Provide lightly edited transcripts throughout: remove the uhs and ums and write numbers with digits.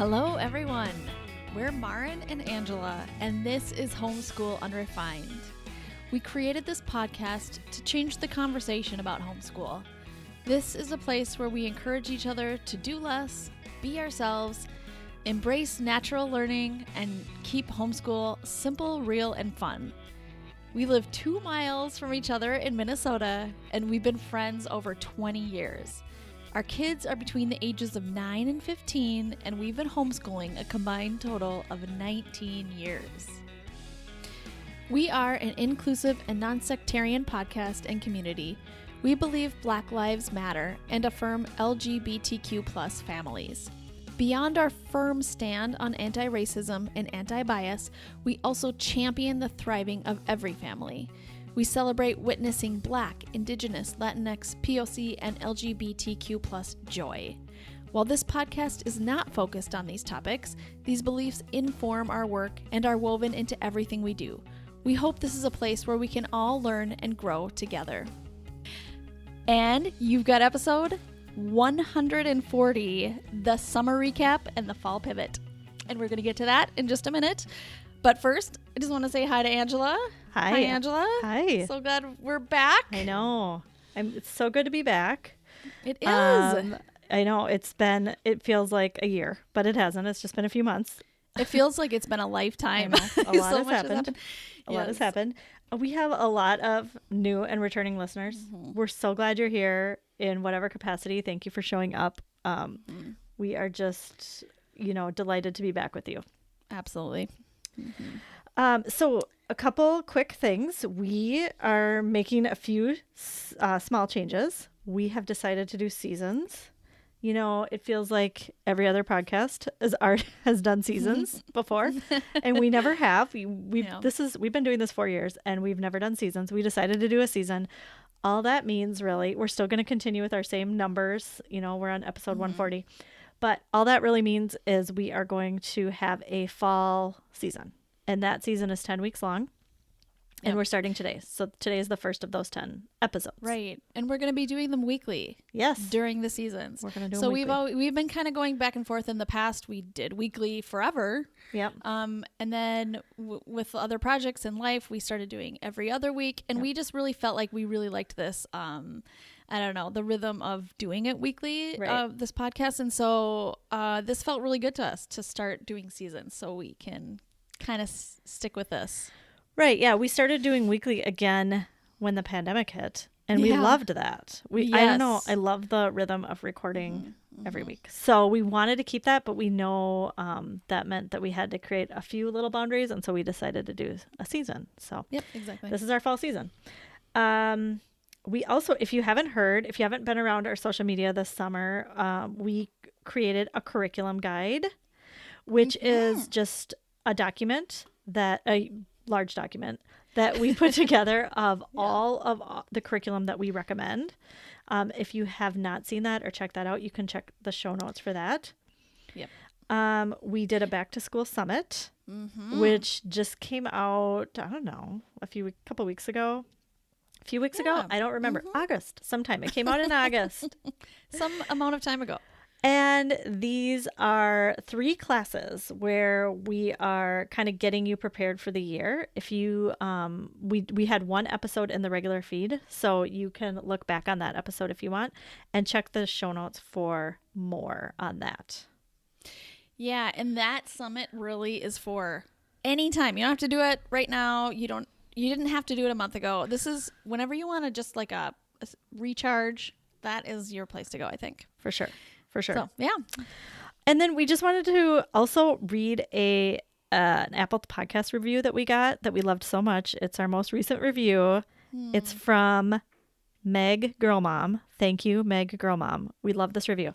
Hello, everyone. We're Marin and Angela, and this is Homeschool Unrefined. We created this podcast to change the conversation about homeschool. This is a place where we encourage each other to do less, be ourselves, embrace natural learning, and keep homeschool simple, real, and fun. We live 2 miles from each other in Minnesota, and we've been friends over 20 years. Our kids are between the ages of 9 and 15, and we've been homeschooling a combined total of 19 years. We are an inclusive and non-sectarian podcast and community. We believe Black Lives Matter and affirm LGBTQ+ families. Beyond our firm stand on anti-racism and anti-bias, we also champion the thriving of every family. We celebrate witnessing Black, Indigenous, Latinx, POC, and LGBTQ+ joy. While this podcast is not focused on these topics, these beliefs inform our work and are woven into everything we do. We hope this is a place where we can all learn and grow together. And you've got episode 140, the summer recap and the fall pivot. And we're going to get to that in just a minute. But first, I just want to say hi to Angela. Hi, Angela. Hi. So glad we're back. I know. It's so good to be back. It is. I know it feels like a year, but it hasn't. It's just been a few months. It feels like it's been a lifetime. A lot has happened. A lot has happened. We have a lot of new and returning listeners. Mm-hmm. We're so glad you're here in whatever capacity. Thank you for showing up. We are just, delighted to be back with you. Absolutely. Mm-hmm. So a couple quick things. We are making a few small changes. We have decided to do seasons. It feels like every other podcast has done seasons before, and we never have. We've been doing this 4 years, and we've never done seasons. We decided to do a season. All that means, really, we're still going to continue with our same numbers. We're on episode 140. But all that really means is we are going to have a fall season. And that season is 10 weeks long. And we're starting today. So today is the first of those 10 episodes. Right. And we're going to be doing them weekly. Yes. During the seasons. We're going to do them weekly. We've been kind of going back and forth in the past. We did weekly forever. Yep. And then with other projects in life, we started doing every other week. And we just really felt like we really liked this I don't know, the rhythm of doing it weekly, this podcast. And so this felt really good to us to start doing seasons so we can kind of stick with this. Right. Yeah. We started doing weekly again when the pandemic hit, and we loved that. I don't know. I love the rhythm of recording every week. So we wanted to keep that, but we know that meant that we had to create a few little boundaries. And so we decided to do a season. So exactly. This is our fall season. We also, if you haven't been around our social media this summer, we created a curriculum guide, which is just a large document that we put together of all of the curriculum that we recommend. If you have not seen that or checked that out, you can check the show notes for that. Yep. We did a back to school summit, which just came out, I don't know, a few weeks ago. I don't remember. August sometime. It came out in August. Some amount of time ago. And these are 3 classes where we are kind of getting you prepared for the year. If you, we had 1 episode in the regular feed, so you can look back on that episode if you want and check the show notes for more on that. Yeah. And that summit really is for any time. You don't have to do it right now. You didn't have to do it a month ago. This is whenever you want to just like a recharge. That is your place to go, I think. For sure. So, yeah. And then we just wanted to also read an Apple podcast review that we got that we loved so much. It's our most recent review. It's from Meg Girlmom. Thank you, Meg Girlmom. We love this review.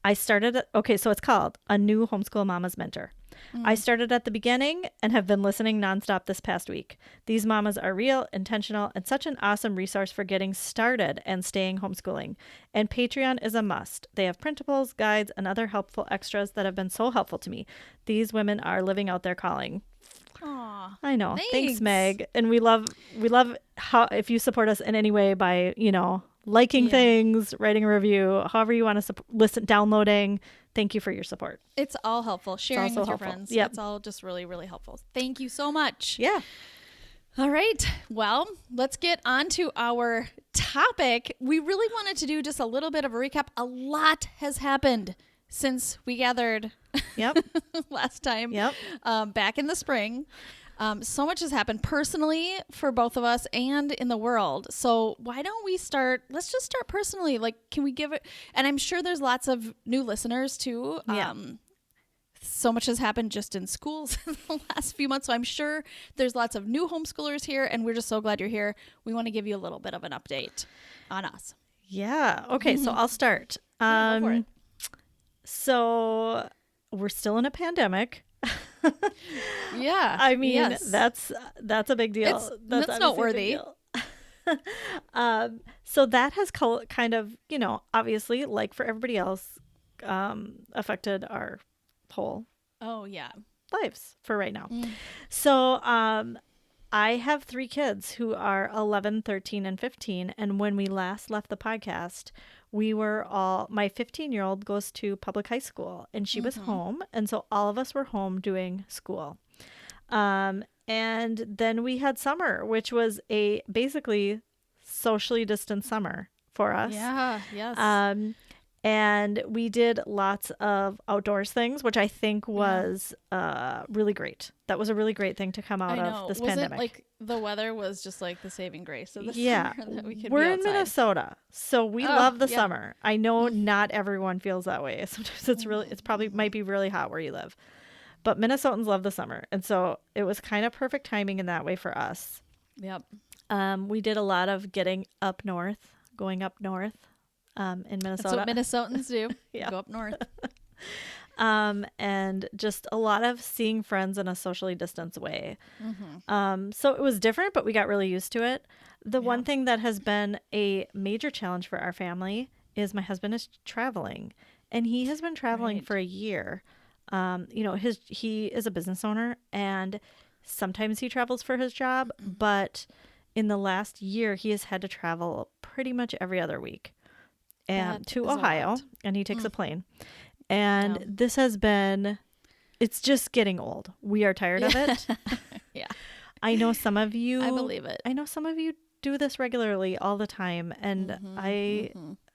So it's called A New Homeschool Mama's Mentor. I started at the beginning and have been listening nonstop this past week. These mamas are real, intentional, and such an awesome resource for getting started and staying homeschooling. And Patreon is a must. They have printables, guides, and other helpful extras that have been so helpful to me. These women are living out their calling. Aw, I know. Thanks, Meg. And we love how if you support us in any way by, liking things, writing a review, however you want to listen, downloading. thank you for your support. It's all helpful. Sharing also with your helpful. friends. Yep. It's all just really, really helpful. Thank you so much. Yeah. All right. Well, let's get on to our topic. We really wanted to do just a little bit of a recap. A lot has happened since we gathered Yep. last time Yep. back in the spring. So much has happened personally for both of us and in the world. So why don't we start? Let's just start personally. Like, can we give it? And I'm sure there's lots of new listeners too. Yeah. So much has happened just in schools in the last few months. So I'm sure there's lots of new homeschoolers here, and we're just so glad you're here. We want to give you a little bit of an update on us. Yeah. Okay. So I'll start. Yeah, go for it. So we're still in a pandemic. Yeah. I mean, yes. that's a big deal. That's obviously a big noteworthy. deal. So that has kind of, obviously, like for everybody else, affected our whole Oh, yeah. lives for right now. So I have 3 kids who are 11, 13, and 15. And when we last left the podcast, my 15-year-old goes to public high school and she was home. And so all of us were home doing school. And then we had summer, which was a basically socially distanced summer for us. Yeah. Yes. And we did lots of outdoors things, which I think was really great. That was a really great thing to come out of this pandemic. Like the weather was just like the saving grace of the Yeah, summer that we could we're be in outside. Minnesota, so we love the yeah. summer. I know not everyone feels that way. Sometimes it's probably might be really hot where you live, but Minnesotans love the summer, and so it was kind of perfect timing in that way for us. Yep. We did a lot of going up north in Minnesota. That's what Minnesotans do. Yeah. Go up north. And just a lot of seeing friends in a socially distanced way. So it was different, but we got really used to it. The one thing that has been a major challenge for our family is my husband is traveling, and he has been traveling for a year. He is a business owner, and sometimes he travels for his job, but in the last year, he has had to travel pretty much every other week and to Ohio, and he takes a plane. And this has been, it's just getting old. We are tired of it. Yeah. I know some of you, I believe it. I know some of you do this regularly all the time. And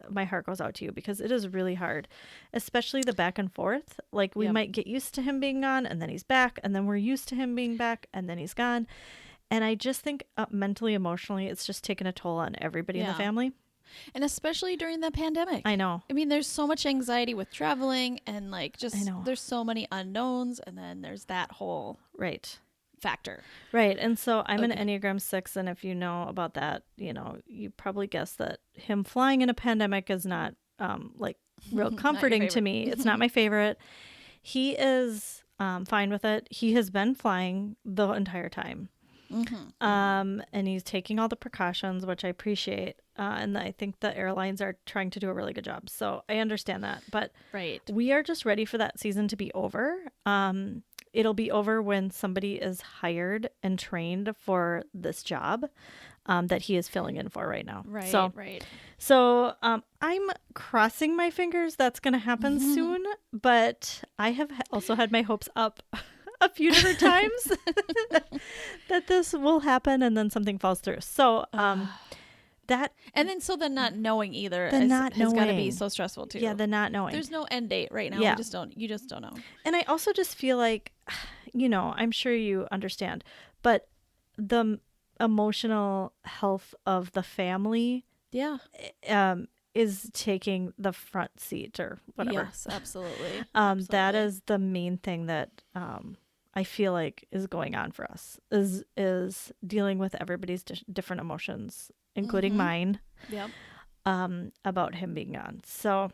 my heart goes out to you because it is really hard, especially the back and forth. Like we might get used to him being gone and then he's back, and then we're used to him being back and then he's gone. And I just think mentally, emotionally, it's just taken a toll on everybody in the family. And especially during the pandemic. I know. I mean, there's so much anxiety with traveling, and like just there's so many unknowns, and then there's that whole factor. Right. And so I'm an Enneagram 6, and if you know about that, you probably guess that him flying in a pandemic is not like real comforting to me. It's not my favorite. He is fine with it. He has been flying the entire time. And he's taking all the precautions, which I appreciate. And I think the airlines are trying to do a really good job. So I understand that. But we are just ready for that season to be over. It'll be over when somebody is hired and trained for this job that he is filling in for right now. So I'm crossing my fingers that's going to happen soon. But I have also had my hopes up a few different times that this will happen, and then something falls through. So that, and then the not knowing either has got to be so stressful too. Yeah, the not knowing. There's no end date right now. You just don't know. And I also just feel like, I'm sure you understand, but the emotional health of the family is taking the front seat or whatever. Yes, absolutely. That is the main thing that I feel like is going on for us is dealing with everybody's different emotions, including mine. Yep. About him being gone. So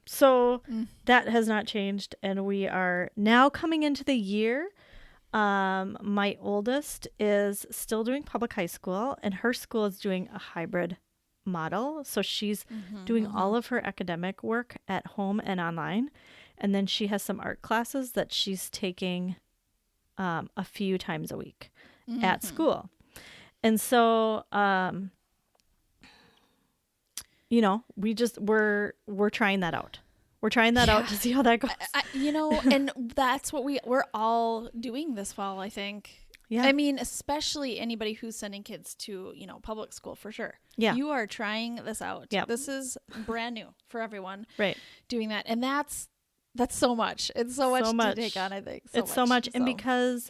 so that has not changed, and we are now coming into the year. My oldest is still doing public high school, and her school is doing a hybrid model. So she's doing all of her academic work at home and online. And then she has some art classes that she's taking a few times a week at school. And so, we're trying that out. We're trying that out to see how that goes. And that's what we're all doing this fall, I think. Yeah. I mean, especially anybody who's sending kids to, public school for sure. Yeah. You are trying this out. Yeah. This is brand new for everyone. Right. Doing that. And that's so much. It's so much to take on, I think. So much. And because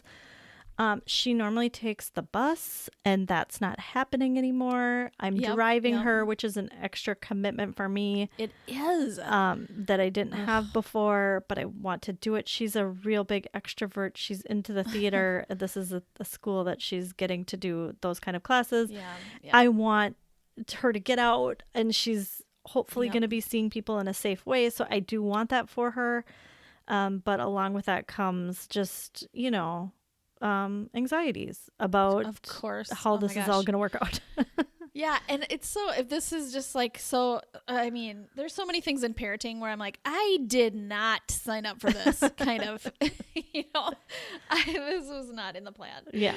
she normally takes the bus, and that's not happening anymore. I'm driving her, which is an extra commitment for me. It is. That I didn't have before, but I want to do it. She's a real big extrovert. She's into the theater. This is a school that she's getting to do those kind of classes. Yeah. I want her to get out, and she's hopefully going to be seeing people in a safe way. So I do want that for her. But along with that comes just, anxieties about of course how this is all going to work out. Yeah. And it's if this is just I mean, there's so many things in parenting where I'm like, I did not sign up for this kind of, this was not in the plan. Yeah.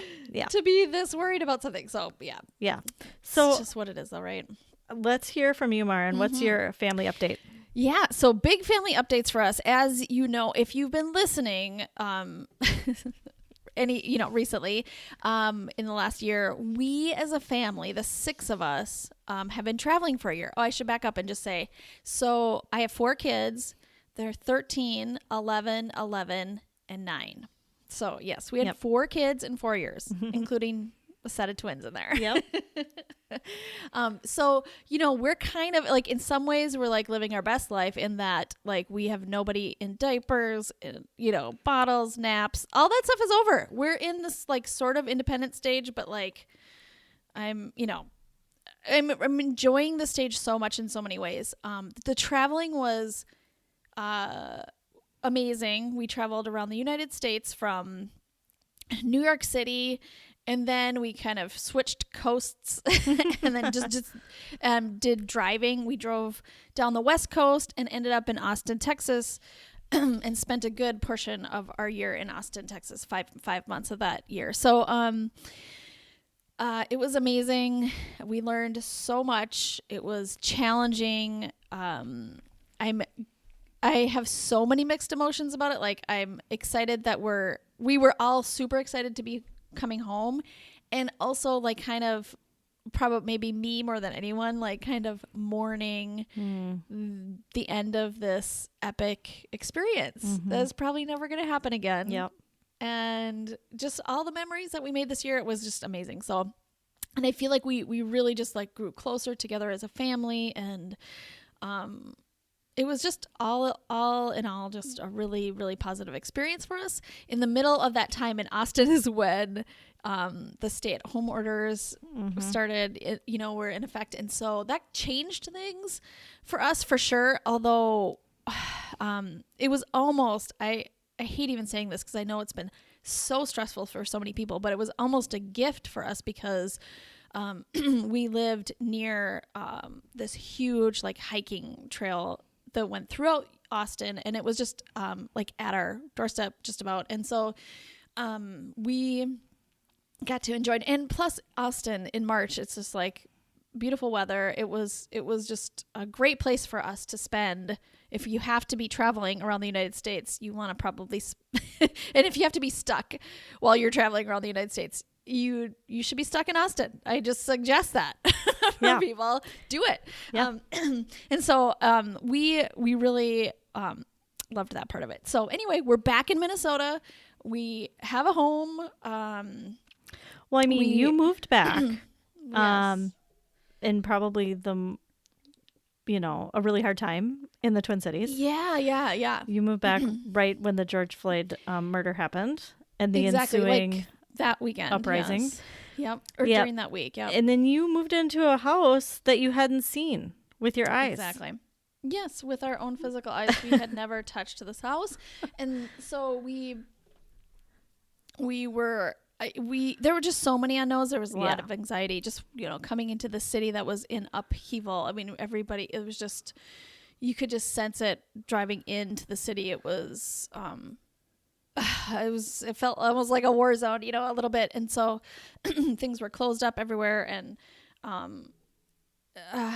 To be this worried about something. So Yeah. So it's just what it is though, right? Let's hear from you, Maren. What's your family update? Yeah. So big family updates for us. As you know, if you've been listening, recently, in the last year, we as a family, the 6 of us, have been traveling for a year. Oh, I should back up and just say, so I have 4 kids. They're 13, 11, 11, and 9. So yes, we had 4 kids in 4 years, including a set of twins in there. Yep. So, we're kind of like, in some ways we're like living our best life in that, like, we have nobody in diapers, bottles, naps, all that stuff is over. We're in this like sort of independent stage, but like I'm enjoying the stage so much in so many ways. The traveling was, amazing. We traveled around the United States from New York City, and then we kind of switched coasts and then just did driving. We drove down the West Coast and ended up in Austin, Texas, and spent a good portion of our year in Austin, Texas, five months of that year. So it was amazing. We learned so much. It was challenging. I have so many mixed emotions about it. Like, I'm excited that we were all super excited to be coming home, and also like kind of probably maybe me more than anyone, like kind of mourning the end of this epic experience that is probably never going to happen again. Yep. And just all the memories that we made this year, it was just amazing. So, and I feel like we really just like grew closer together as a family, and it was just all in all, just a really, really positive experience for us. In the middle of that time in Austin is when the stay-at-home orders started, were in effect. And so that changed things for us for sure. Although it was almost, I hate even saying this because I know it's been so stressful for so many people, but it was almost a gift for us because we lived near this huge like hiking trail that went throughout Austin, and it was just like at our doorstep just about. And so we got to enjoy it. And plus Austin in March, it's just like beautiful weather. It was just a great place for us to spend. If you have to be traveling around the United States, you want to probably and if you have to be stuck while you're traveling around the United States, you should be stuck in Austin. I just suggest that for people. Do it. Yeah. And so we really loved that part of it. So anyway, we're back in Minnesota. We have a home. Well, I mean, you moved back Yes. in probably a really hard time in the Twin Cities. Yeah. You moved back right when the George Floyd murder happened, and the Exactly, ensuing like that weekend. uprising. Yes. Yep. Or during that week. Yep. And then you moved into a house that you hadn't seen with your eyes. Exactly. Yes, with our own physical eyes. We had never touched this house. And so there were just so many unknowns. There was a lot of anxiety just, coming into the city that was in upheaval. I mean, it was just, you could just sense it driving into the city. It was, it felt almost like a war zone, a little bit. And so things were closed up everywhere. And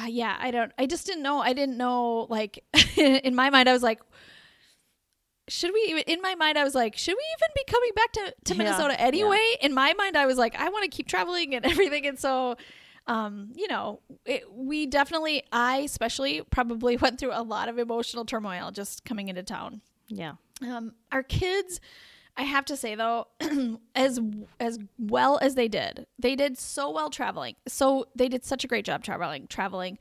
yeah, I just didn't know. I didn't know, like, in my mind, I was like, should we even be coming back to Minnesota anyway? Yeah. In my mind, I was like, I want to keep traveling and everything. And so, we definitely, I especially probably went through a lot of emotional turmoil just coming into town. Yeah. Our kids, I have to say though, as well as they did so well traveling. So they did such a great job traveling.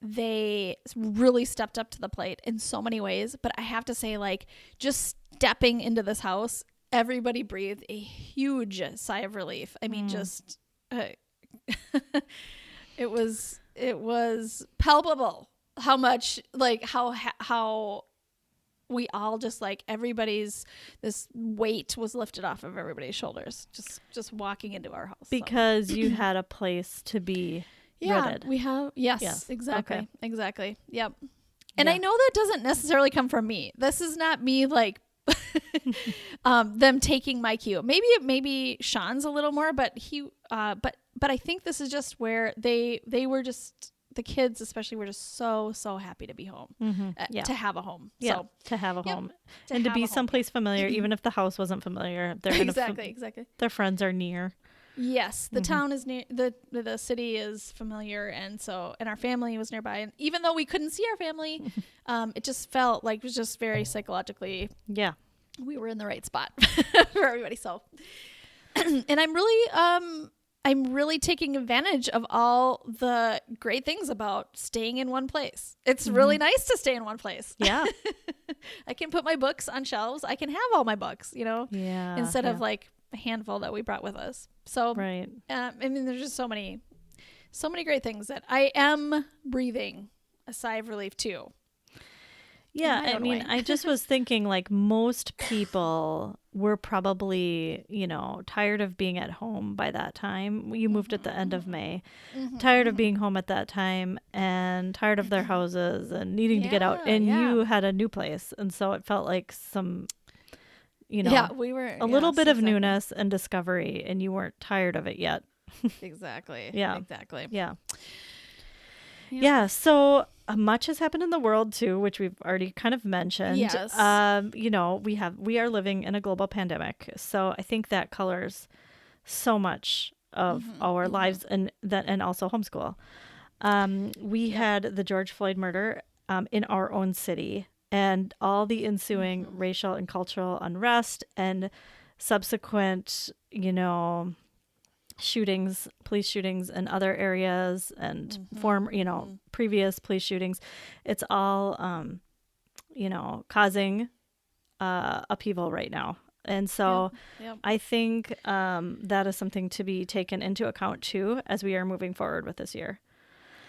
They really stepped up to the plate in so many ways, but I have to say, like, just stepping into this house, everybody breathed a huge sigh of relief. I mean, just, it was palpable how much, like, how we all just, like, this weight was lifted off of everybody's shoulders just walking into our house because you had a place to be rooted. We have yes. Exactly. Okay. Exactly. Yep. And I know that doesn't necessarily come from me. This is not me, like, them taking my cue. Maybe Sean's a little more, but but I think this is just where they were just, the kids especially were just so happy to be home, to have a home. Yeah, so, to have a home and to be someplace familiar, even if the house wasn't familiar. They're exactly. Their friends are near. Yes, the town is near, the city is familiar, and our family was nearby. And even though we couldn't see our family, it just felt like it was just very psychologically. Yeah, we were in the right spot for everybody. So, and I'm really taking advantage of all the great things about staying in one place. It's really nice to stay in one place. Yeah. I can put my books on shelves. I can have all my books, Yeah. Instead of like a handful that we brought with us. So, right. I mean, there's just so many great things that I am breathing a sigh of relief too. Yeah. I mean, I just was thinking, like, most people were probably, tired of being at home by that time. You moved at the end of May, tired of being home at that time and tired of their houses and needing to get out. And you had a new place. And so it felt like some, we were a little bit of newness and discovery, and you weren't tired of it yet. Exactly. Yeah. Exactly. Yeah. Yeah. So much has happened in the world too, which we've already kind of mentioned. Yes. We are living in a global pandemic. So I think that colors so much of our lives and also homeschool. We had the George Floyd murder in our own city, and all the ensuing racial and cultural unrest and subsequent, shootings, police shootings in other areas and previous police shootings. It's all, causing upheaval right now. And so I think that is something to be taken into account too, as we are moving forward with this year.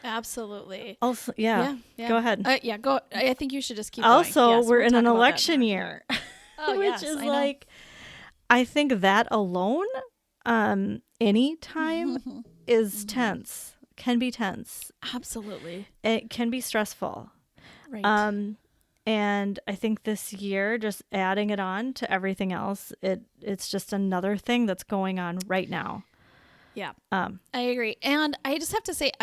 Absolutely. Also, yeah. Go ahead. Go. I think you should just keep also, going. Yes, we're in an election year, which is like, I think that alone, any time is tense, can be tense. Absolutely. It can be stressful. Right. And I think this year, just adding it on to everything else, it's just another thing that's going on right now. Yeah. I agree. And I just have to say,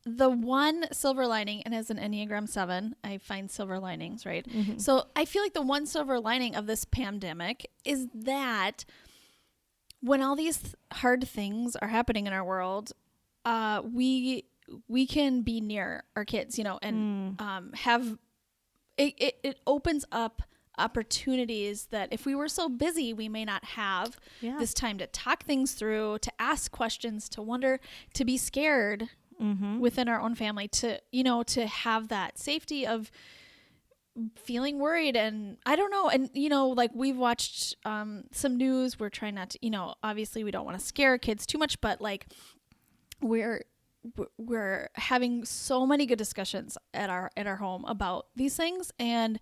the one silver lining, and as an Enneagram 7, I find silver linings, right? So I feel like the one silver lining of this pandemic is that when all these hard things are happening in our world, we can be near our kids, and have it opens up opportunities that if we were so busy, we may not have this time to talk things through, to ask questions, to wonder, to be scared within our own family, to have that safety of feeling worried. And I don't know. And, like, we've watched some news. We're trying not to, obviously we don't want to scare kids too much, but like we're having so many good discussions at our home about these things. And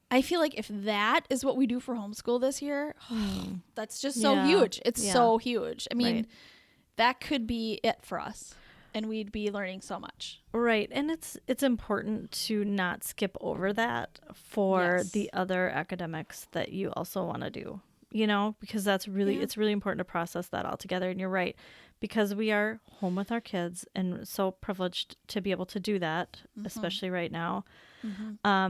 I feel like if that is what we do for homeschool this year, that's just so huge. It's so huge. I mean, that could be it for us. And we'd be learning so much. Right. And it's important to not skip over that for the other academics that you also want to do. because that's really, it's really important to process that all together. And you're right, because we are home with our kids and so privileged to be able to do that, especially right now.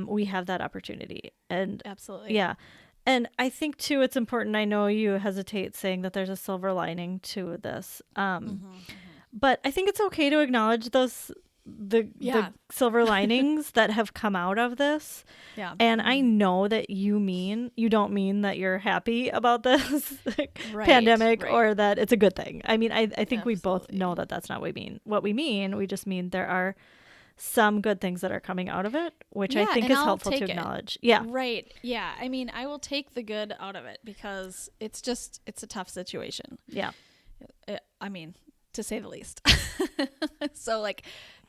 We have that opportunity. And absolutely. Yeah. And I think too, it's important. I know you hesitate saying that there's a silver lining to this. But I think it's okay to acknowledge the silver linings that have come out of this. Yeah. And I know that you don't mean that you're happy about this pandemic or that it's a good thing. I mean, I think we both know that that's not what we mean. What we mean, we just mean there are some good things that are coming out of it, which I think is helpful to acknowledge. Yeah. Right. Yeah. I mean, I will take the good out of it because it's a tough situation. Yeah. I mean, to say the least. So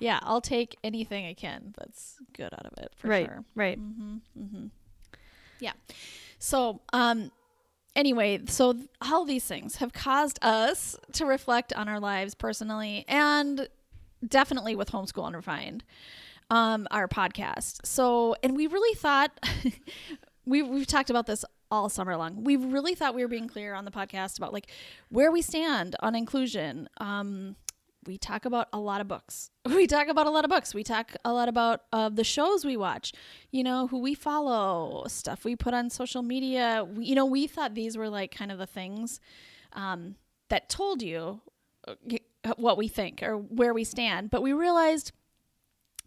I'll take anything I can that's good out of it for sure. Right. Yeah. So, anyway, so all these things have caused us to reflect on our lives personally and definitely with Homeschool Unrefined, our podcast. So, and we really thought, we've talked about this all summer long. We really thought we were being clear on the podcast about where we stand on inclusion. We talk about a lot of books. We talk a lot about the shows we watch, who we follow, stuff we put on social media. We thought these were kind of the things that told you what we think or where we stand. But we realized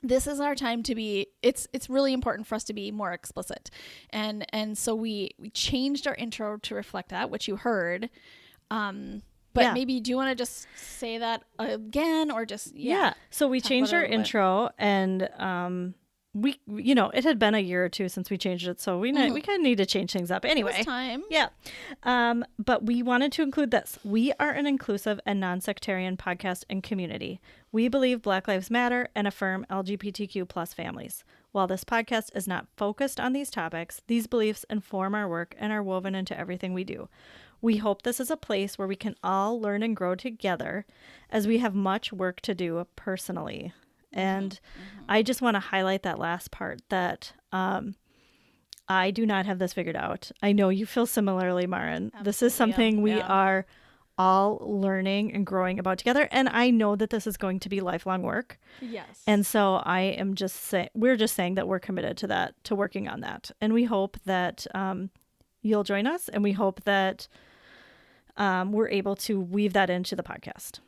this is our time to be, it's really important for us to be more explicit. And so we changed our intro to reflect that, which you heard. But maybe do you want to just say that again or just, So we changed our intro and, we, it had been a year or two since we changed it. So we kind of need to change things up anyway. It's time. Yeah. But we wanted to include this. We are an inclusive and non-sectarian podcast and community. We believe Black Lives Matter and affirm LGBTQ plus families. While this podcast is not focused on these topics, these beliefs inform our work and are woven into everything we do. We hope this is a place where we can all learn and grow together as we have much work to do personally. And I just want to highlight that last part that I do not have this figured out. I know you feel similarly, Maren. Absolutely. This is something we are all learning and growing about together. And I know that this is going to be lifelong work. Yes. And so I am we're just saying that we're committed to that, to working on that. And we hope that you'll join us. And we hope that we're able to weave that into the podcast.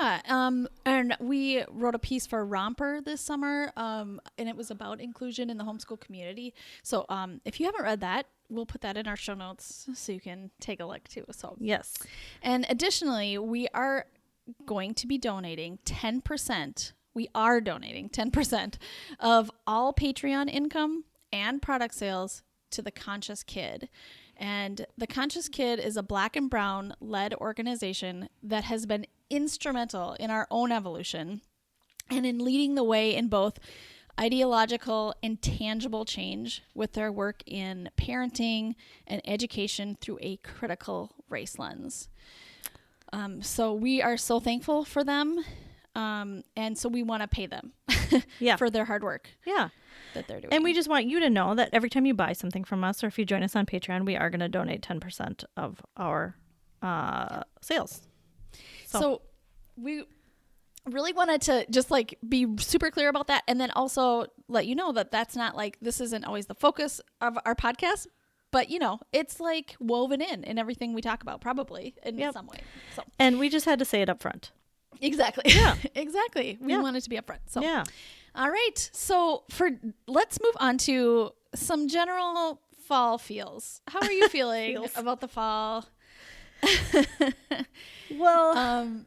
Yeah, and we wrote a piece for Romper this summer, and it was about inclusion in the homeschool community. So if you haven't read that, we'll put that in our show notes so you can take a look too. So yes. And additionally, we are going to be donating 10%. We are donating 10% of all Patreon income and product sales to the Conscious Kid. And the Conscious Kid is a Black and Brown led organization that has been instrumental in our own evolution and in leading the way in both ideological and tangible change with their work in parenting and education through a critical race lens. So we are so thankful for them. And so we want to pay them for their hard work. Yeah. That they're doing. And we just want you to know that every time you buy something from us or if you join us on Patreon, we are going to donate 10% of our sales. So we really wanted to just be super clear about that. And then also let you know that that's not this isn't always the focus of our podcast, but it's woven in everything we talk about probably in some way. So, and we just had to say it up front. Exactly. Yeah. Exactly. We wanted to be upfront. So, yeah. All right. So let's move on to some general fall feels. How are you feeling about the fall? Well,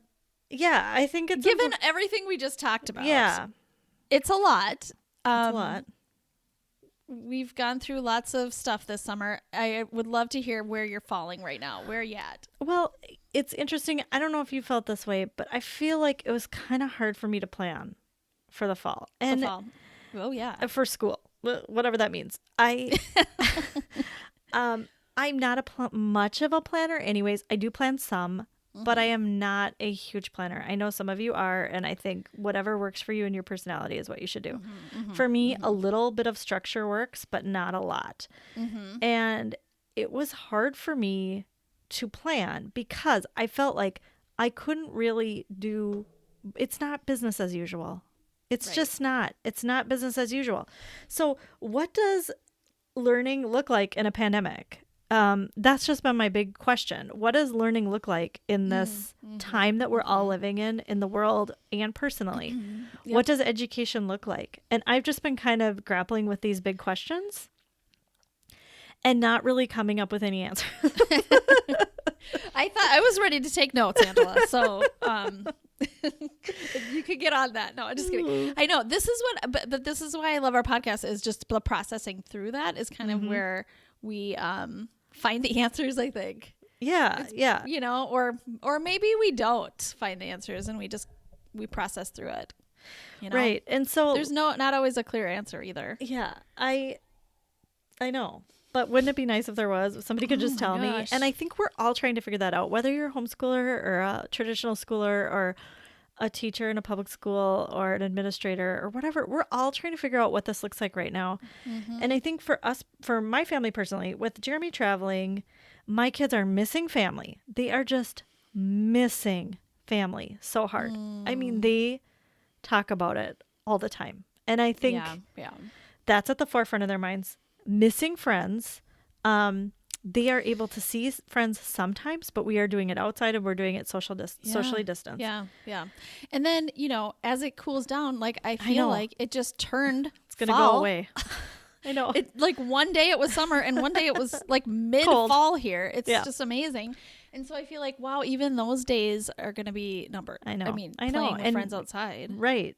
yeah, I think it's given everything we just talked about. Yeah, it's a lot. It's a lot. We've gone through lots of stuff this summer. I would love to hear where you're falling right now. Where are you at? Well, it's interesting. I don't know if you felt this way, but I feel like it was kind of hard for me to plan for the fall. And oh yeah, for school, whatever that means. I'm not much of a planner. Anyways, I do plan some, but I am not a huge planner. I know some of you are, and I think whatever works for you and your personality is what you should do. For me, a little bit of structure works, but not a lot. And it was hard for me to plan because I felt like I couldn't really it's not business as usual. It's Right. just not. It's not business as usual. So what does learning look like in a pandemic? That's just been my big question. What does learning look like in this time that we're all living in the world and personally? Yep. What does education look like? And I've just been kind of grappling with these big questions and not really coming up with any answers. I thought I was ready to take notes, Angela. So you could get on that. No, I'm just kidding. I know this is but this is why I love our podcast, is just the processing through that is kind of where we find the answers, I think. Yeah. Yeah. You know, or maybe we don't find the answers and we process through it. You know? Right. And so there's not always a clear answer either. Yeah. I know. But wouldn't it be nice if there was? If somebody could just tell me. And I think we're all trying to figure that out, whether you're a homeschooler or a traditional schooler or a teacher in a public school or an administrator or whatever. We're all trying to figure out what this looks like right now. And I think for my family personally, with Jeremy traveling, my kids are missing family. They are just missing family so hard. I mean, they talk about it all the time. And I think that's at the forefront of their minds. Missing friends. They are able to see friends sometimes, but we are doing it outside and we're doing it socially distanced. Yeah. Yeah. And then, you know, as it cools down, like I feel like it just turned It's going to go away. I know. It, like one day it was summer and one day it was like mid fall here. It's just amazing. And so I feel like, wow, even those days are going to be numbered. I know. I mean, playing with friends outside. Right.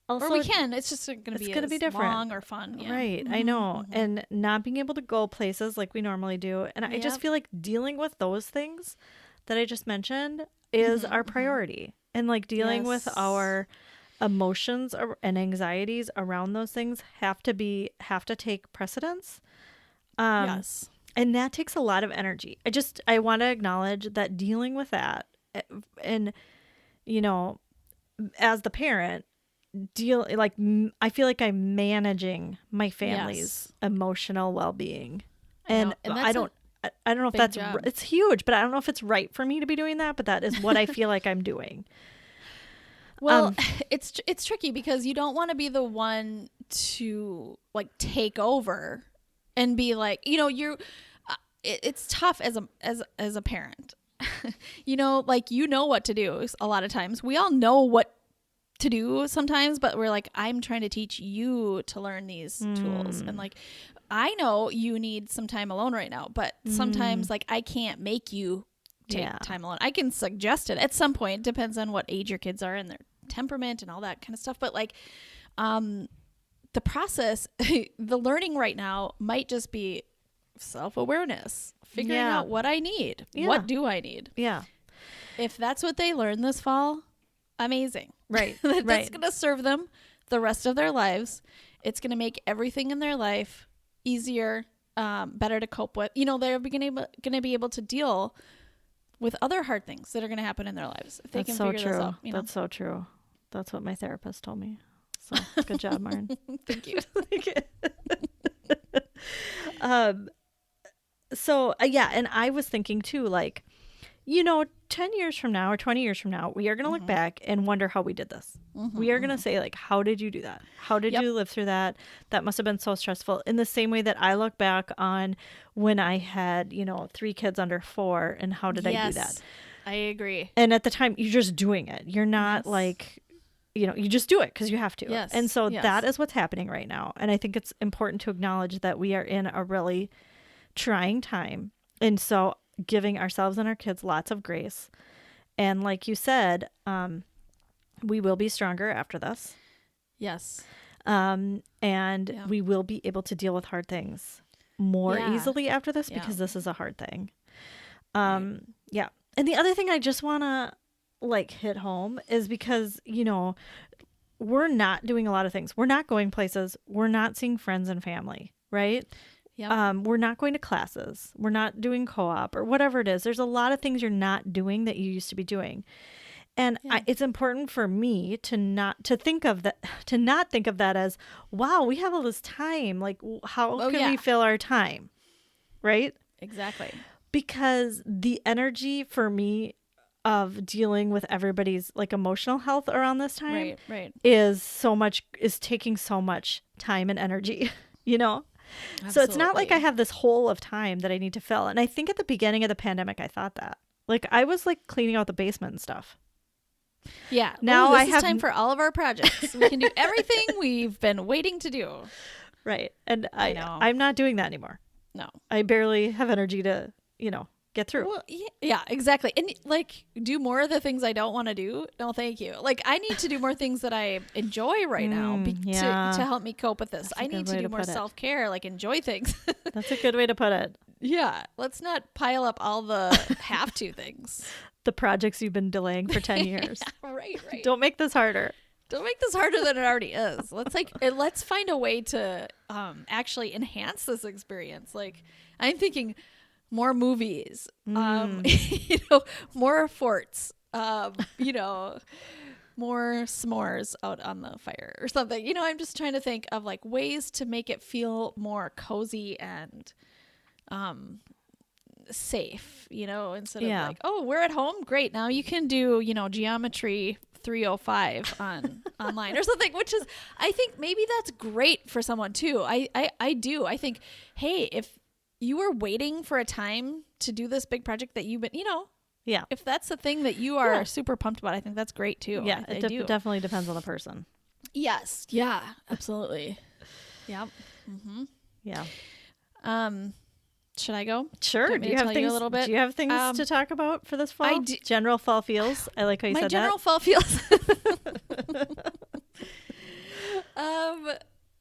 Also, or we can. It's just going to be different. Long or fun. Yeah. Right. I know. And not being able to go places like we normally do. And I just feel like dealing with those things that I just mentioned is our priority. And like dealing with our emotions and anxieties around those things have to take precedence. Yes. And that takes a lot of energy. I want to acknowledge that dealing with that and, you know, as the parent, I feel like I'm managing my family's emotional well-being, and I don't know if that's it's huge, but I don't know if it's right for me to be doing that, but that is what I feel like I'm doing. Well, it's tricky because you don't want to be the one to like take over and be like, you know, it's tough as a parent. You know, like, you know what to do a lot of times. We all know what to do sometimes, but we're like, I'm trying to teach you to learn these tools, and like, I know you need some time alone right now, but sometimes like I can't make you take time alone. I can suggest it at some point. Depends on what age your kids are and their temperament and all that kind of stuff, but like the process the learning right now might just be self-awareness, figuring out what I need. What do I need? If that's what they learn this fall, amazing. Right. That's going to serve them the rest of their lives. It's going to make everything in their life easier, better to cope with. You know, they're going to be able to deal with other hard things that are going to happen in their lives if they can figure this out. You know? That's so true. That's what my therapist told me. So good job, Maren. Thank you. And I was thinking too, like, you know, 10 years from now or 20 years from now, we are going to look back and wonder how we did this. We are going to say, like, how did you do that? How did you live through that? That must have been so stressful. In the same way that I look back on when I had, you know, 3 kids under 4 and how did I do that? I agree. And at the time, you're just doing it. You're not like, you know, you just do it because you have to. And so that is what's happening right now. And I think it's important to acknowledge that we are in a really trying time. And so giving ourselves and our kids lots of grace. And like you said, we will be stronger after this. Yes. And we will be able to deal with hard things more easily after this because this is a hard thing. Yeah. And the other thing I just want to like hit home is because, you know, we're not doing a lot of things. We're not going places. We're not seeing friends and family, right? We're not going to classes. We're not doing co-op or whatever it is. There's a lot of things you're not doing that you used to be doing. And it's important for me to not think of that as, wow, we have all this time. Like, how can we fill our time? right? Exactly. Because the energy for me of dealing with everybody's like emotional health around this time Right. is taking so much time and energy, you know? So it's not like I have this hole of time that I need to fill. And I think at the beginning of the pandemic, I thought that. Like I was like cleaning out the basement and stuff. Yeah. Now This I is have time for all of our projects. We can do everything we've been waiting to do. Right. And I know. I'm not doing that anymore. No. I barely have energy to, get through. Well, yeah, exactly. And like do more of the things I don't want to do. No, thank you. Like I need to do more things that I enjoy right now to help me cope with this. I need to do more self-care, like enjoy things. That's a good way to put it. Yeah. Let's not pile up all the have to things. The projects you've been delaying for 10 years. Yeah, right. Don't make this harder. Don't make this harder than it already is. Let's find a way to actually enhance this experience. Like I'm thinking more movies, more forts, more s'mores out on the fire or something. I'm just trying to think of like ways to make it feel more cozy and safe, instead of like, oh, we're at home. Great. Now you can do, geometry 305 online or something, which is, I think maybe that's great for someone too. I do. I think, hey, if you were waiting for a time to do this big project that you've been, yeah, if that's the thing that you are super pumped about, I think that's great too. Yeah, it definitely depends on the person. Yes. Yeah, absolutely. Yeah. Mm-hmm. Yeah. Should I go? Sure. Do you have things a little bit? Do you have things to talk about for this fall? General fall feels. I like how you said that. My general fall feels.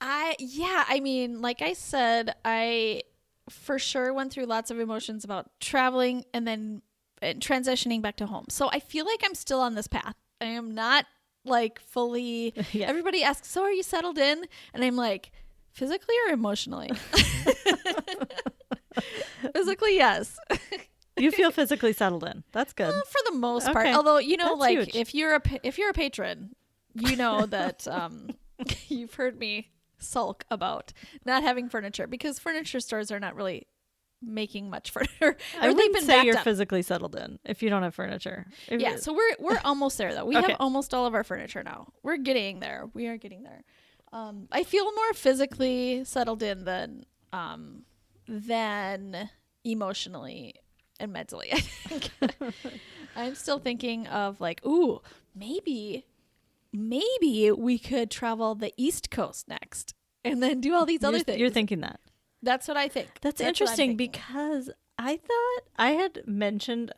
I mean, like I said, I for sure went through lots of emotions about traveling and then transitioning back to home. So I feel like I'm still on this path. I am not like fully. Yeah. Everybody asks, so are you settled in? And I'm like, physically or emotionally? Physically, yes. You feel physically settled in. That's good. For the most part. Although, That's like huge. if you're a patron, you know that you've heard me sulk about not having furniture because furniture stores are not really making much furniture. I wouldn't say you're physically settled in if you don't have furniture. Yeah, so we're almost there though. We have almost all of our furniture now. We're getting there. We are getting there. I feel more physically settled in than emotionally and mentally, I think. I'm still thinking of like, ooh, maybe we could travel the East Coast next and then do all these other things. You're thinking that. That's what I think. That's interesting because I thought I had mentioned,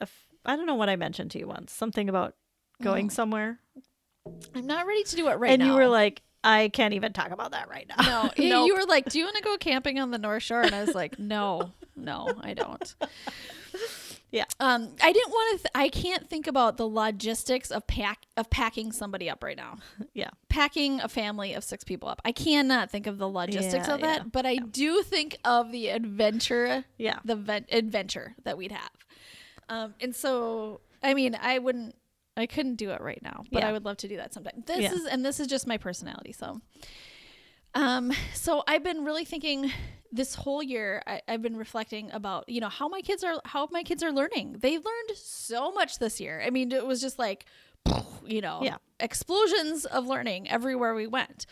I don't know what I mentioned to you once, something about going somewhere. I'm not ready to do it right now. And you were like, I can't even talk about that right now. No, nope. You were like, do you want to go camping on the North Shore? And I was like, no, I don't. Yeah. I didn't want to, I can't think about the logistics of packing somebody up right now. Yeah. Packing a family of 6 people up. I cannot think of the logistics of that, but I do think of the adventure, adventure that we'd have. And so, I mean, I couldn't do it right now, but I would love to do that sometime. This is just my personality. So, so I've been really thinking this whole year. I've been reflecting about, how my kids are learning. They've learned so much this year. I mean, it was just like, explosions of learning everywhere we went,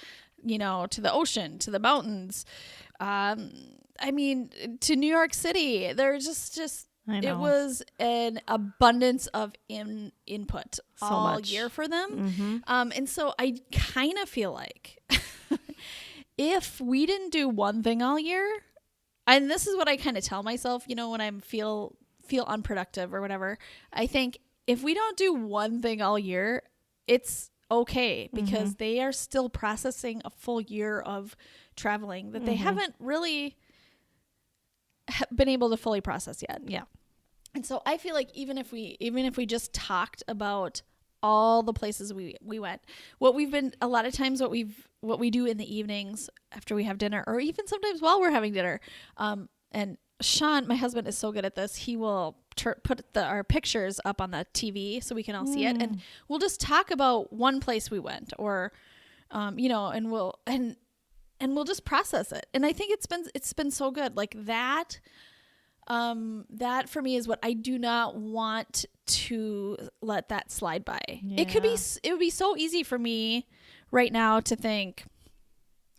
to the ocean, to the mountains. I mean, to New York City. They're just it was an abundance of input all year for them. Mm-hmm. And so I kind of feel like if we didn't do one thing all year, and this is what I kind of tell myself, when I feel unproductive or whatever, I think if we don't do one thing all year, it's okay because they are still processing a full year of traveling that they haven't really been able to fully process yet. Yeah. And so I feel like even if we just talked about all the places we went, what we do in the evenings after we have dinner, or even sometimes while we're having dinner. And Sean, my husband, is so good at this. He will put our pictures up on the TV so we can all see it, and we'll just talk about one place we went, or, and we'll just process it. And I think it's been so good, like that. That for me is what I do not want to let that slide by. Yeah. It would be so easy for me right now to think,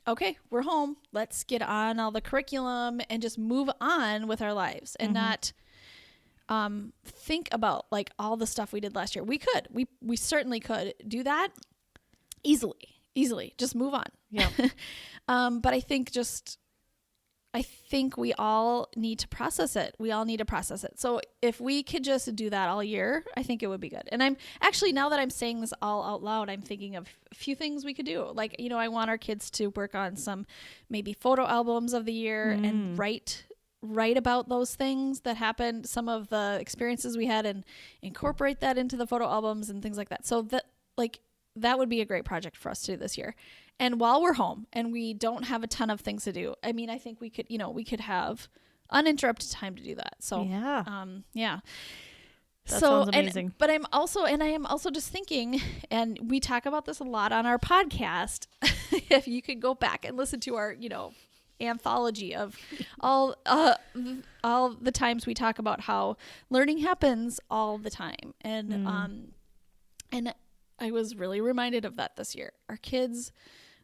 okay, we're home. Let's get on all the curriculum and just move on with our lives and not think about like all the stuff we did last year. We certainly could do that easily. Just move on. Yeah. But I think we all need to process it. So if we could just do that all year, I think it would be good. And I'm actually, now that I'm saying this all out loud, I'm thinking of a few things we could do. Like, I want our kids to work on some maybe photo albums of the year and write about those things that happened, some of the experiences we had, and incorporate that into the photo albums and things like that. So that would be a great project for us to do this year. And while we're home and we don't have a ton of things to do, I mean, I think we could have uninterrupted time to do that. So, yeah. That sounds amazing. But I am also just thinking, and we talk about this a lot on our podcast. If you could go back and listen to our, anthology of all the times we talk about how learning happens all the time. And I was really reminded of that this year. Our kids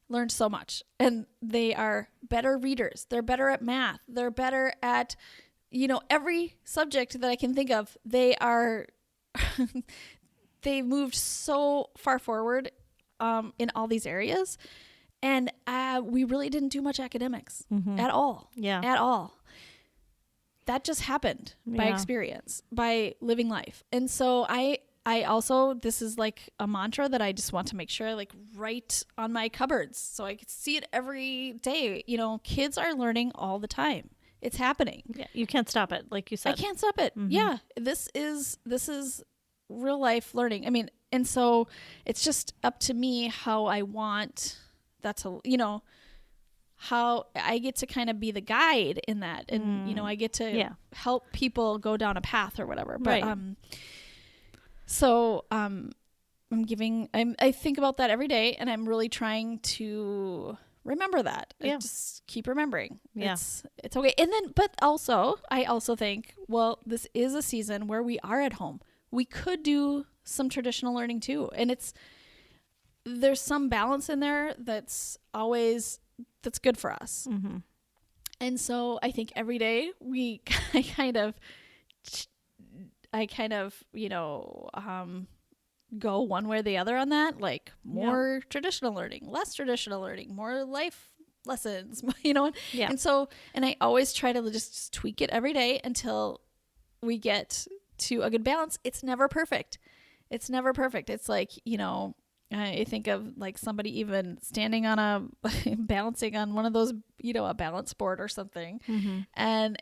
learned so much, and they are better readers. They're better at math. They're better at, every subject that I can think of. They moved so far forward in all these areas. And we really didn't do much academics at all. Yeah. At all. That just happened by experience, by living life. And so I also, this is like a mantra that I just want to make sure I like write on my cupboards so I could see it every day. Kids are learning all the time. It's happening. Yeah, you can't stop it, like you said. I can't stop it. Yeah. This is real life learning. I mean, and so it's just up to me how I want that to, how I get to kind of be the guide in that. And, I get to help people go down a path or whatever. But, so, I think about that every day, and I'm really trying to remember that. I just keep remembering. Yeah. It's okay. And then, but also, I also think, well, this is a season where we are at home. We could do some traditional learning too. And there's some balance in there that's good for us. And so I think every day I kind of, go one way or the other on that, like more traditional learning, less traditional learning, more life lessons, And so, and I always try to just tweak it every day until we get to a good balance. It's never perfect. It's like, I think of like somebody even standing on balancing on one of those, a balance board or something. And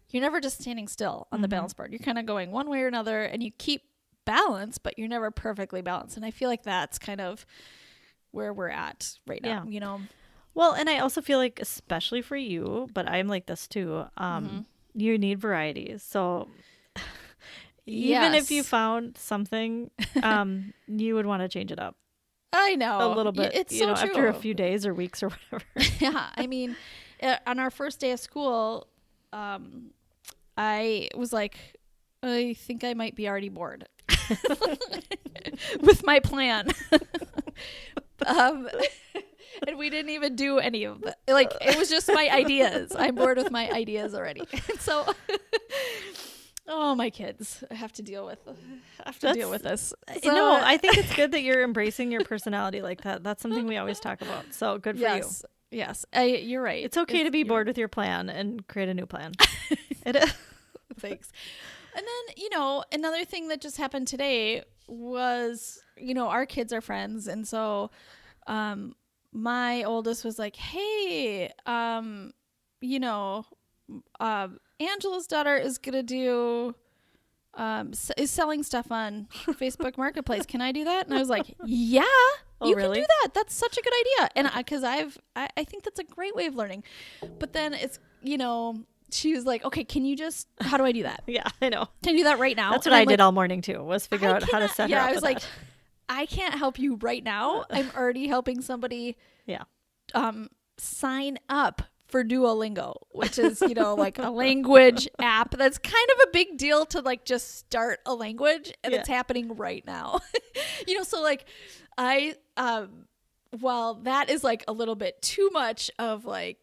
you're never just standing still on the balance board. You're kind of going one way or another, and you keep balance, but you're never perfectly balanced. And I feel like that's kind of where we're at right now, Well, and I also feel like, especially for you, but I'm like this too, you need variety. So even if you found something, you would want to change it up. I know. A little bit, it's so true. After a few days or weeks or whatever. Yeah. I mean, on our first day of school, I was like, I think I might be already bored with my plan. And we didn't even do any of it. Like, it was just my ideas. I'm bored with my ideas already. So, oh, my kids, I have to deal with this. So, I think it's good that you're embracing your personality like that. That's something we always talk about. So good for you. Yes. You're right. It's okay to be bored with your plan and create a new plan. Thanks. And then, another thing that just happened today was, our kids are friends. And so, my oldest was like, hey, Angela's daughter is going to do, is selling stuff on Facebook Marketplace. Can I do that? And I was like, yeah, you can do that. That's such a good idea. And because I think that's a great way of learning. But then it's, she was like, okay, how do I do that? Yeah, I know. Can you do that right now? That's what I did all morning too, was figure out how to set her up. Yeah, I was like, I can't help you right now. I'm already helping somebody sign up for Duolingo, which is, you know, like a language app that's kind of a big deal to like just start a language, and it's happening right now. You know, so like well, that is like a little bit too much of like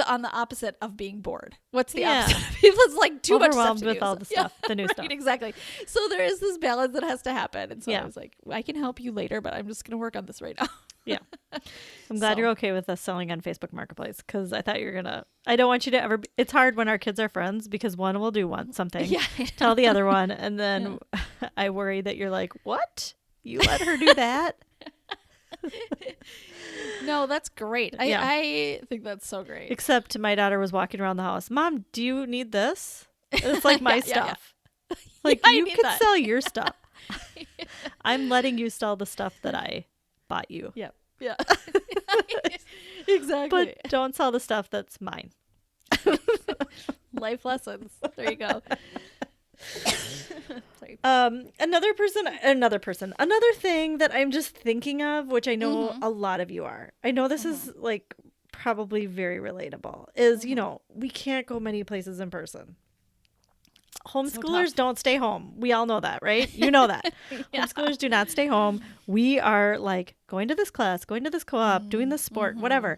on the opposite of being bored. What's the opposite? It's like too much stuff to with do. all the stuff, the new right, stuff. Exactly. So there is this balance that has to happen. And so Yeah. I was like, I can help you later, but I'm just going to work on this right now. Yeah. I'm glad you're okay with us selling on Facebook Marketplace, because I thought you were going to, I don't want you to ever, it's hard when our kids are friends because one will do something, tell the other one, and then I worry that you're like, what? You let her do that? No, that's great. I think that's so great. Except my daughter was walking around the house. Mom, do you need this? It's like my stuff. Like, you could sell your stuff. I'm letting you sell the stuff that I bought you. Yep. Yeah. Exactly. But don't sell the stuff that's mine. Life lessons. There you go. Another thing that I'm just thinking of, which I know a lot of you are. I know this is like probably very relatable, is, you know, we can't go many places in person. Homeschoolers don't stay home. We all know that, right? You know that. Homeschoolers do not stay home. We are like going to this class, going to this co-op, doing this sport, whatever,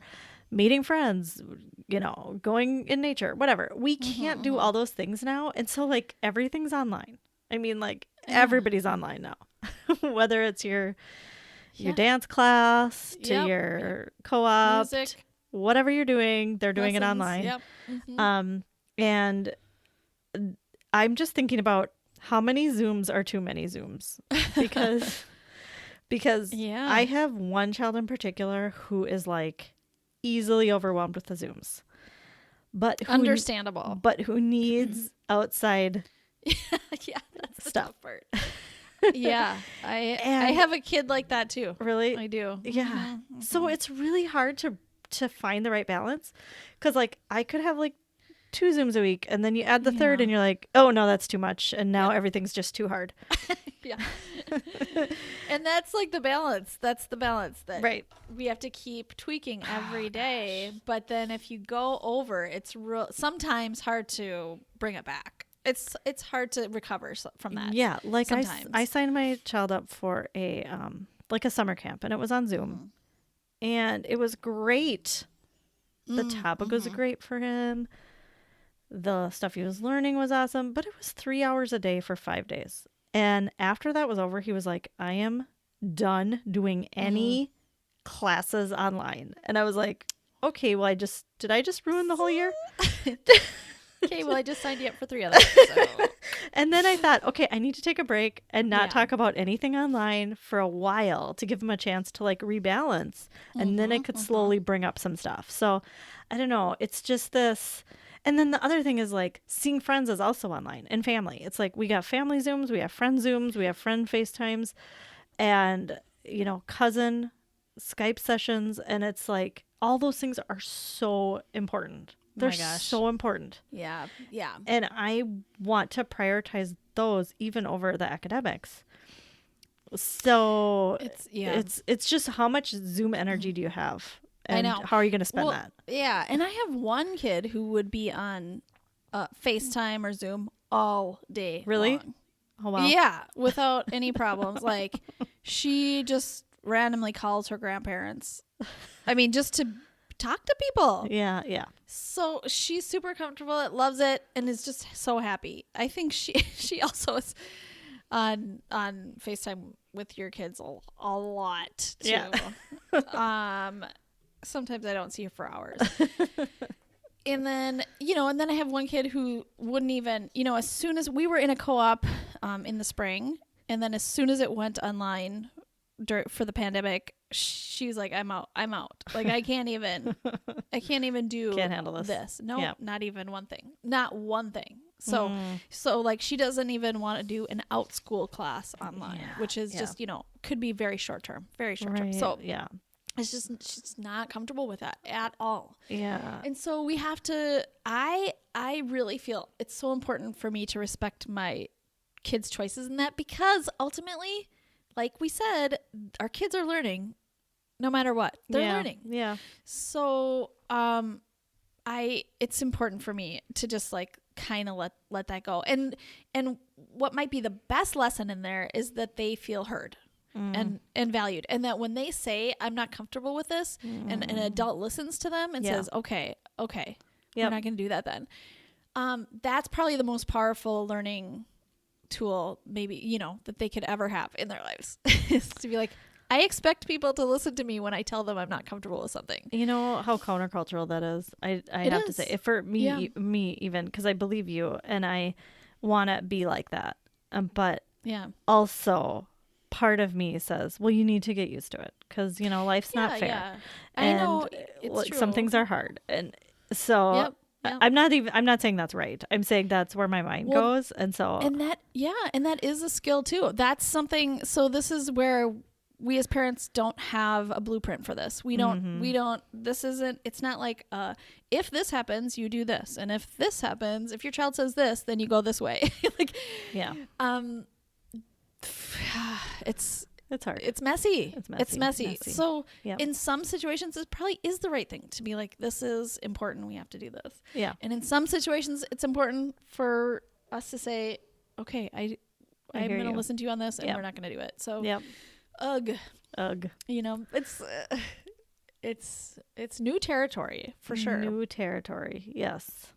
meeting friends, you know, going in nature, whatever. We can't do all those things now. And so like everything's online. I mean, like everybody's online now, whether it's your dance class to your co-op, music, whatever you're doing, they're doing it online. Yep. And I'm just thinking about how many Zooms are too many Zooms, because I have one child in particular who is like easily overwhelmed with the Zooms, but understandable, but who needs outside that's stuff. The tough part. I have a kid like that too. Really? I do. Yeah. So it's really hard to find the right balance, because like I could have like 2 Zooms a week, and then you add the third and you're like, oh no, that's too much, and now everything's just too hard. And that's like the balance. That's the balance that we have to keep tweaking every day. But then if you go over, it's sometimes hard to bring it back. It's hard to recover from that. Yeah, like I signed my child up for a like a summer camp, and it was on Zoom, and it was great. The topic was great for him. The stuff he was learning was awesome, but it was 3 hours a day for 5 days. And after that was over, he was like, I am done doing any classes online. And I was like, okay, well, did I just ruin the whole year? Okay, well, I just signed you up for 3 others. So. And then I thought, okay, I need to take a break and not talk about anything online for a while to give him a chance to like rebalance. And then I could slowly bring up some stuff. So I don't know. It's just this. And then the other thing is like seeing friends is also online, and family. It's like we got family Zooms, we have friend Zooms, we have friend FaceTimes, and, you know, cousin Skype sessions. And it's like all those things are so important. They're so important. Yeah. Yeah. And I want to prioritize those even over the academics. So it's just how much Zoom energy do you have? And I know. How are you going to spend that? Yeah. And I have one kid who would be on FaceTime or Zoom all day. Really? Long. Oh, wow. Yeah. Without any problems. Like, she just randomly calls her grandparents. I mean, just to talk to people. Yeah. Yeah. So she's super comfortable. Loves it. And is just so happy. I think she also is on FaceTime with your kids a lot too. Yeah. Sometimes I don't see her for hours. And then I have one kid who wouldn't even, as soon as we were in a co-op in the spring, and then as soon as it went online for the pandemic, she's like, I'm out. Like, I can't even can't handle this. No, not even one thing. Not one thing. So like, she doesn't even want to do an out school class online, which is just, could be very short term. So yeah. It's just, she's not comfortable with that at all. Yeah. And so we have to, I really feel it's so important for me to respect my kids' choices in that, because ultimately, like we said, our kids are learning no matter what. They're learning. Yeah. So, it's important for me to just like kind of let that go. And what might be the best lesson in there is that they feel heard and valued, and that when they say I'm not comfortable with this, and an adult listens to them and says, okay, we're not going to do that then. That's probably the most powerful learning tool maybe, that they could ever have in their lives is to be like, I expect people to listen to me when I tell them I'm not comfortable with something. You know how countercultural that is. I have to say, for me, me even, because I believe you and I want to be like that. But also part of me says, well, you need to get used to it because, life's not fair. Yeah. And I know it's true. Some things are hard. And so I'm not saying that's right. I'm saying that's where my mind goes. And so, and that is a skill too. That's something. So this is where we as parents don't have a blueprint for this. We don't, it's not like, if this happens, you do this. And if this happens, if your child says this, then you go this way. It's hard. It's messy. It's messy. So in some situations, it probably is the right thing to be like, this is important. We have to do this. Yeah. And in some situations, it's important for us to say, okay, I'm going to listen to you on this and we're not going to do it. So ugh. It's new territory for sure. New territory. Yes.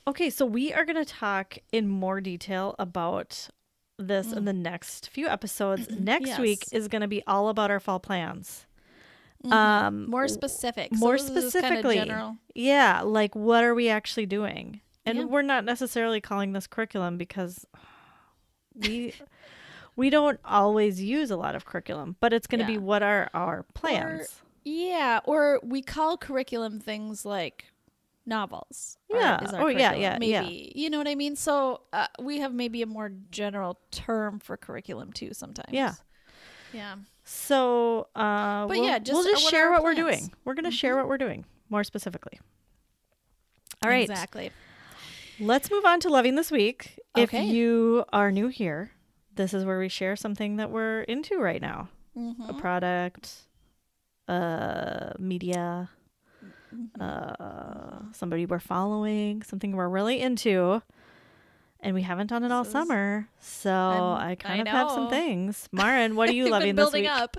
Okay. So we are going to talk in more detail about this in the next few episodes. Next week is going to be all about our fall plans. More specific. More so specifically. Kind of general. Yeah. Like what are we actually doing? And we're not necessarily calling this curriculum because we don't always use a lot of curriculum, but it's going to be what are our plans. Or we call curriculum things like novels. Maybe. You know what I mean? So we have maybe a more general term for curriculum too sometimes. Yeah. So we'll just share what we're doing. We're going to share what we're doing more specifically. All right. Exactly. Let's move on to Loving This Week. Okay. If you are new here, this is where we share something that we're into right now. A product, media, somebody we're following, something we're really into. And we haven't done it all summer. So I kind of have some things. Marin, what are you loving this week? Building up.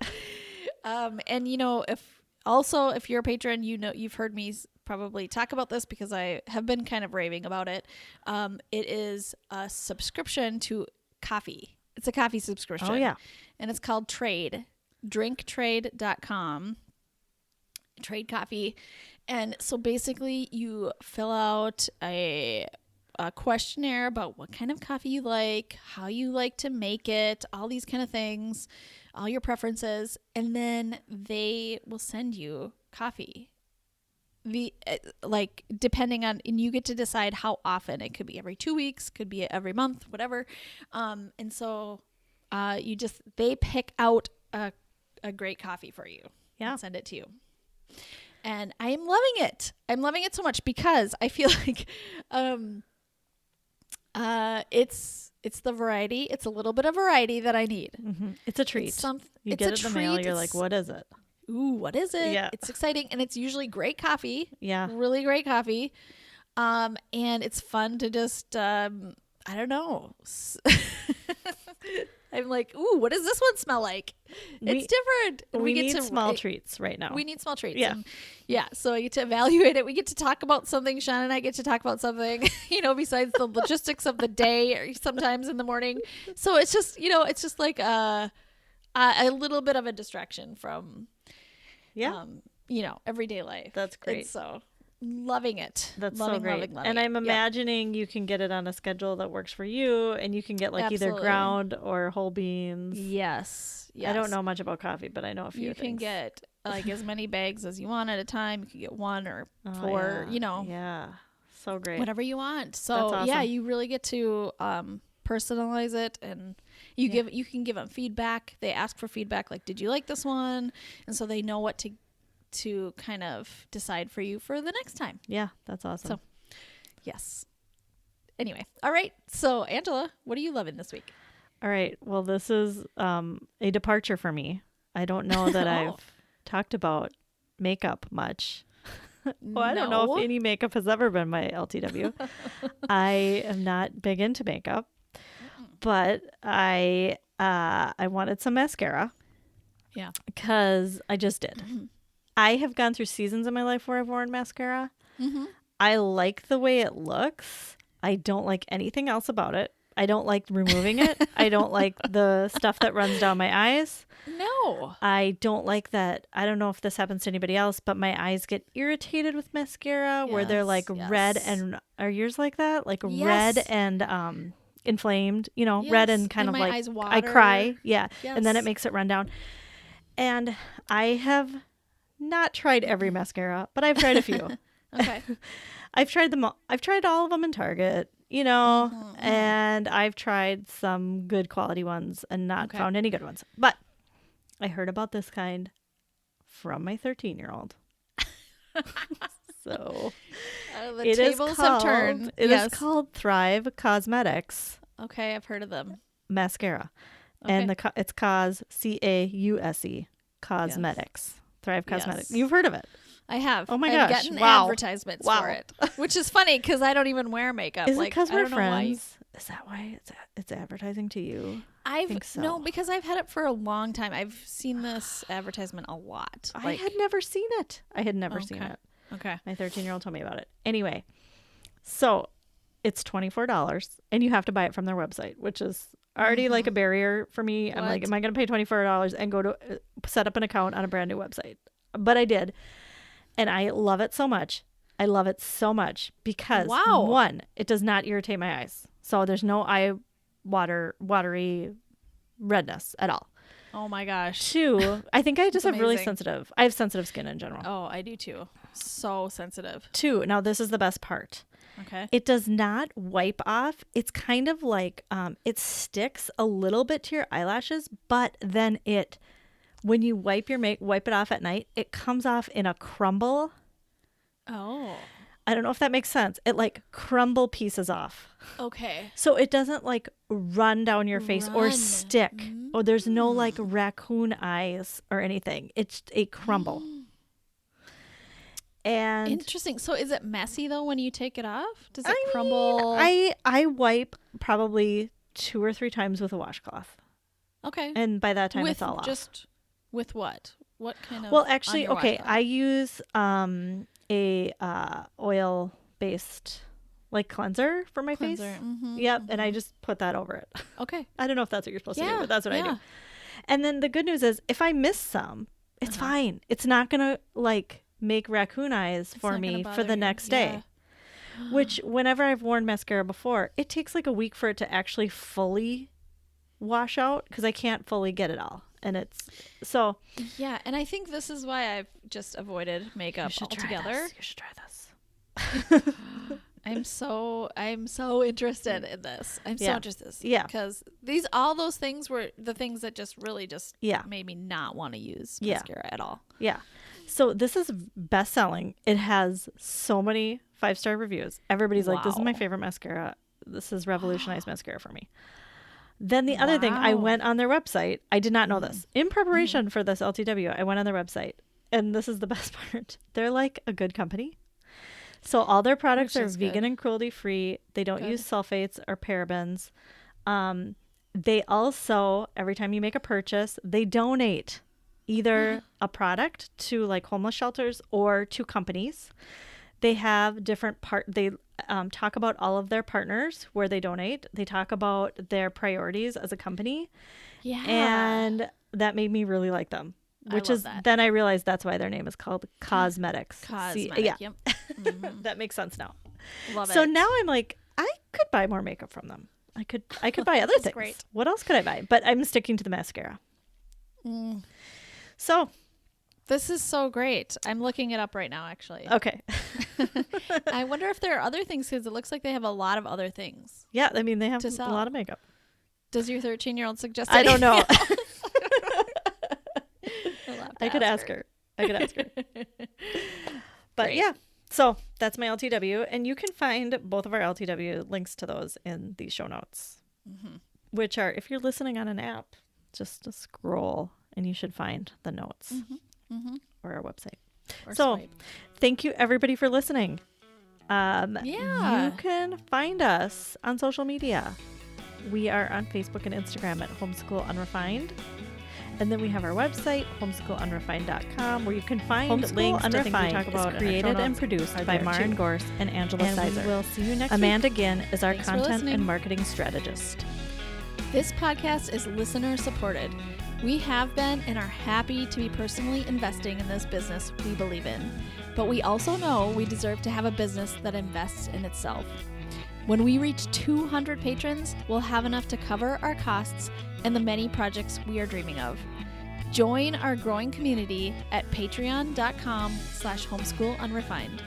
And if you're a patron, you've heard me probably talk about this because I have been kind of raving about it. It is a subscription to coffee. It's a coffee subscription. Oh, yeah. And it's called Trade. Drinktrade.com. Trade coffee. And so basically you fill out a questionnaire about what kind of coffee you like, how you like to make it, all these kind of things, all your preferences. And then they will send you coffee. Depending on, and you get to decide how often. It could be every 2 weeks, could be every month, whatever. And so they pick out a great coffee for you and send it to you. And I am loving it. I'm loving it so much because I feel like it's the variety. It's a little bit of variety that I need. Mm-hmm. It's a treat. You get it in the mail. You're like, what is it? Ooh, what is it? Yeah. It's exciting. And it's usually great coffee. Yeah. Really great coffee. And it's fun to just, I don't know. I'm like, ooh, what does this one smell like? It's different. And we need small treats right now. We need small treats. Yeah. And so I get to evaluate it. We get to talk about something. Sean and I get to talk about something, besides the logistics of the day or sometimes in the morning. So it's just, it's just like a little bit of a distraction from, everyday life. That's great. And so loving it. That's so great. Loving and I'm imagining you can get it on a schedule that works for you, and you can get either ground or whole beans. Yes. I don't know much about coffee, but I know a few things. You can get as many bags as you want at a time. You can get 1 or 4, Yeah. So great. Whatever you want. So that's awesome. you really get to personalize it, and you can give them feedback. They ask for feedback, like, did you like this one? And so they know what to kind of decide for you for the next time. Yeah, that's awesome. So, yes. Anyway, all right. So, Angela, what are you loving this week? All right. Well, this is a departure for me. I don't know that I've talked about makeup much. Well, I don't know No. if any makeup has ever been my LTW. I am not big into makeup, but I wanted some mascara Yeah. because I just did. I have gone through seasons in my life where I've worn mascara. Mm-hmm. I like the way it looks. I don't like anything else about it. I don't like removing it. I don't like the stuff that runs down my eyes. No. I don't like that. I don't know if this happens to anybody else, but my eyes get irritated with mascara where they're like red and are yours like that? Like red and inflamed, red and kind of my like eyes I cry. water. Yeah. And then it makes it run down. And I have not tried every mascara, but I've tried a few. Okay. I've tried them all. I've tried all of them in Target, and I've tried some good quality ones and not found any good ones. But I heard about this kind from my 13-year-old. So the tables have turned. It is called Thrive Cosmetics. Okay, I've heard of them. Mascara. Okay. And it's Cause, C-A-U-S-E, Cosmetics. Thrive Cosmetics. Yes. You've heard of it. I have. Oh my I've gosh. gotten Wow. advertisements Wow. for it, which is funny because I don't even wear makeup. Is it because I we're don't know why. friends? Is that why it's advertising to you? I think so. No, because I've had it for a long time. I've seen this advertisement a lot. I had never seen it. Seen it. Okay. My 13-year-old told me about it. Anyway, so it's $24 and you have to buy it from their website, which is already like a barrier for me. What? I'm like, am I going to pay $24 and go to set up an account on a brand new website? But I did. And I love it so much. I love it so much because one, it does not irritate my eyes. So there's no watery redness at all. Oh my gosh. Two, I think I just have really amazing. I have sensitive skin in general. Oh, I do too. So sensitive. Two, now this is the best part. Okay. It does not wipe off. It's kind of like it sticks a little bit to your eyelashes, but then when you wipe it off at night, it comes off in a crumble. Oh. I don't know if that makes sense. It like crumble pieces off. Okay. So it doesn't like run down your face or stick. Or there's no like raccoon eyes or anything. It's a crumble. And interesting. So is it messy though when you take it off? Does it crumble? I wipe probably 2 or 3 times with a washcloth. Okay. And by that time it's all off. Just with what? What kind of Well, actually, on your okay, washcloth? I use a oil based like cleanser for my face. Mm-hmm, Yep, and I just put that over it. Okay. I don't know if that's what you're supposed to do, but that's what I yeah. do. And then the good news is if I miss some, it's fine. It's not going to like make raccoon eyes for me for the next day. Which whenever I've worn mascara before, it takes like a week for it to actually fully wash out because I can't fully get it all. And it's so Yeah, and I think this is why I've just avoided makeup altogether. You should try this. I'm so interested in this. I'm so interested. Yeah. Because all those things were the things that just really made me not want to use mascara at all. Yeah. So this is best selling. It has so many 5-star reviews. Everybody's like, this is my favorite mascara. This has revolutionized mascara for me. Then the other thing, I went on their website. I did not know this. In preparation for this LTW, I went on their website. And this is the best part. They're like a good company. So all their products are vegan and cruelty free. They don't use sulfates or parabens. They also, every time you make a purchase, they donate either a product to like homeless shelters or to companies. They have different they talk about all of their partners where they donate. They talk about their priorities as a company. Yeah. And that made me really like them. Which is then I realized that's why their name is called Cosmetics. Yep. Mm-hmm. That makes sense now. Love it. So now I'm like, I could buy more makeup from them. I could buy other things. Great. What else could I buy? But I'm sticking to the mascara. So this is so great. I'm looking it up right now, actually. Okay. I wonder if there are other things because it looks like they have a lot of other things. Yeah, I mean they have a lot of makeup. Does your 13-year-old suggest? I don't know. I could ask her. But great. Yeah, so that's my LTW. And you can find both of our LTW links to those in the show notes, which are, if you're listening on an app, just a scroll and you should find the notes or our website. Or So swipe. thank you everybody for listening. Yeah. You can find us on social media. We are on Facebook and Instagram at Homeschool Unrefined. And then we have our website, homeschoolunrefined.com, where you can find Homeschool links to things we Unrefined talk about. is Created created and produced by Maren Gorse and Angela And we Sizer. will see you next Amanda week. Ginn is our Thanks for content listening. and marketing strategist. This podcast is listener supported. We have been and are happy to be personally investing in this business we believe in. But we also know we deserve to have a business that invests in itself. When we reach 200 patrons, we'll have enough to cover our costs and the many projects we are dreaming of. Join our growing community at patreon.com/homeschoolunrefined.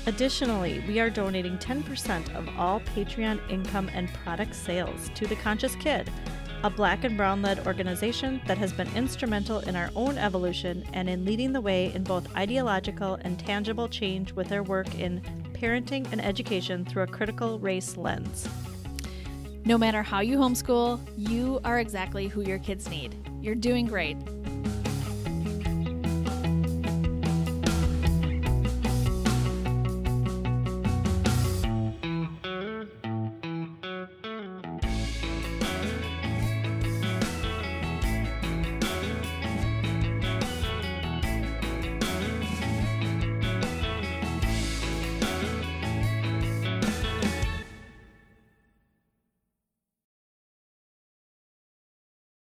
Additionally, we are donating 10% of all Patreon income and product sales to The Conscious Kid, a Black and Brown-led organization that has been instrumental in our own evolution and in leading the way in both ideological and tangible change with their work in parenting and education through a critical race lens. No matter how you homeschool, you are exactly who your kids need. You're doing great.